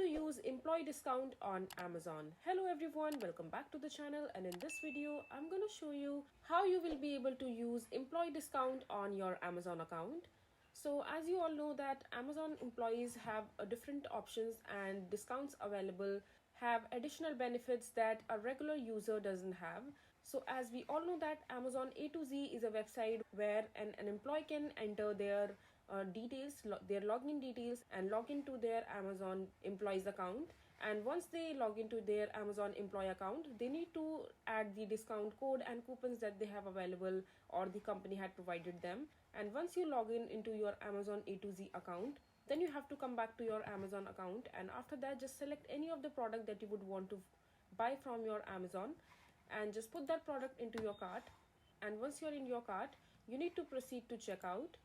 to use employee discount on Amazon. Hello everyone, welcome back to the channel, and in this video I'm going to show you how you will be able to use employee discount on your Amazon account. So as you all know that Amazon employees have different options and discounts available, have additional benefits that a regular user doesn't have. So as we all know that Amazon A to Z is a website where an employee can enter their details, their login details, and log into their Amazon employees account. And once they log into their Amazon employee account, they need to add the discount code and coupons that they have available or the company had provided them. And once you log in into your Amazon A to Z account, then you have to come back to your Amazon account, and after that just select any of the product that you would want to buy from your Amazon and just put that product into your cart. And once you're in your cart, you need to proceed to checkout.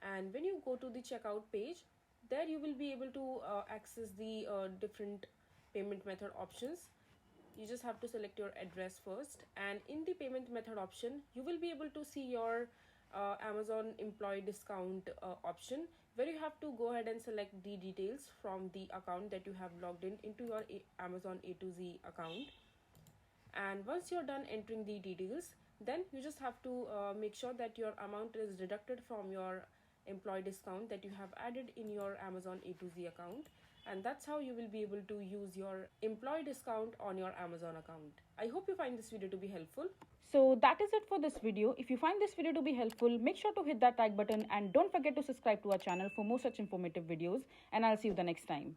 And when you go to the checkout page, there you will be able to access the different payment method options. You just have to select your address first, and in the payment method option you will be able to see your Amazon employee discount option, where you have to go ahead and select the details from the account that you have logged in into your Amazon A to Z account. And once you're done entering the details, then you just have to make sure that your amount is deducted from your employee discount that you have added in your Amazon A to Z account, and that's how you will be able to use your employee discount on your Amazon account. I hope you find this video to be helpful. So that is it for this video. If you find this video to be helpful, make sure to hit that like button and don't forget to subscribe to our channel for more such informative videos, and I'll see you the next time.